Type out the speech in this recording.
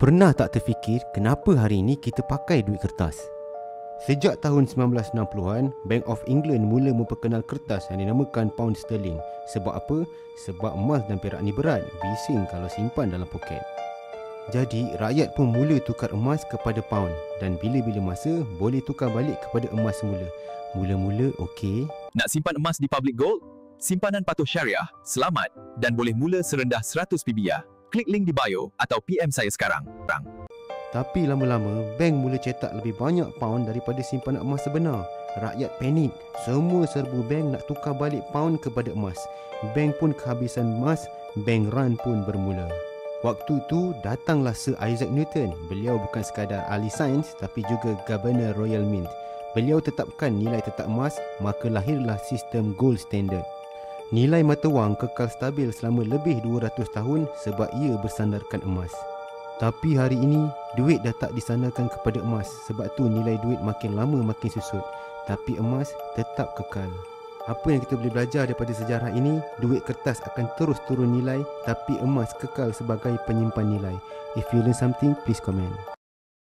Pernah tak terfikir kenapa hari ini kita pakai duit kertas? Sejak tahun 1960-an, Bank of England mula memperkenal kertas yang dinamakan pound sterling. Sebab apa? Sebab emas dan perak ni berat, bising kalau simpan dalam poket. Jadi, rakyat pun mula tukar emas kepada pound dan bila-bila masa boleh tukar balik kepada emas semula. Mula-mula okey. Nak simpan emas di Public Gold? Simpanan patuh syariah, selamat dan boleh mula serendah 100 PBR. Klik link di bio atau PM saya sekarang. Tapi lama-lama, bank mula cetak lebih banyak pound daripada simpanan emas sebenar. Rakyat panik. Semua serbu bank nak tukar balik pound kepada emas. Bank pun kehabisan emas, bank run pun bermula. Waktu tu datanglah Sir Isaac Newton. Beliau bukan sekadar ahli sains tapi juga Governor Royal Mint. Beliau tetapkan nilai tetap emas, maka lahirlah sistem gold standard. Nilai mata wang kekal stabil selama lebih 200 tahun sebab ia bersandarkan emas. Tapi hari ini, duit dah tak disandarkan kepada emas. Sebab tu nilai duit makin lama makin susut. Tapi emas tetap kekal. Apa yang kita boleh belajar daripada sejarah ini? Duit kertas akan terus turun nilai, tapi emas kekal sebagai penyimpan nilai. If you learn something, please comment.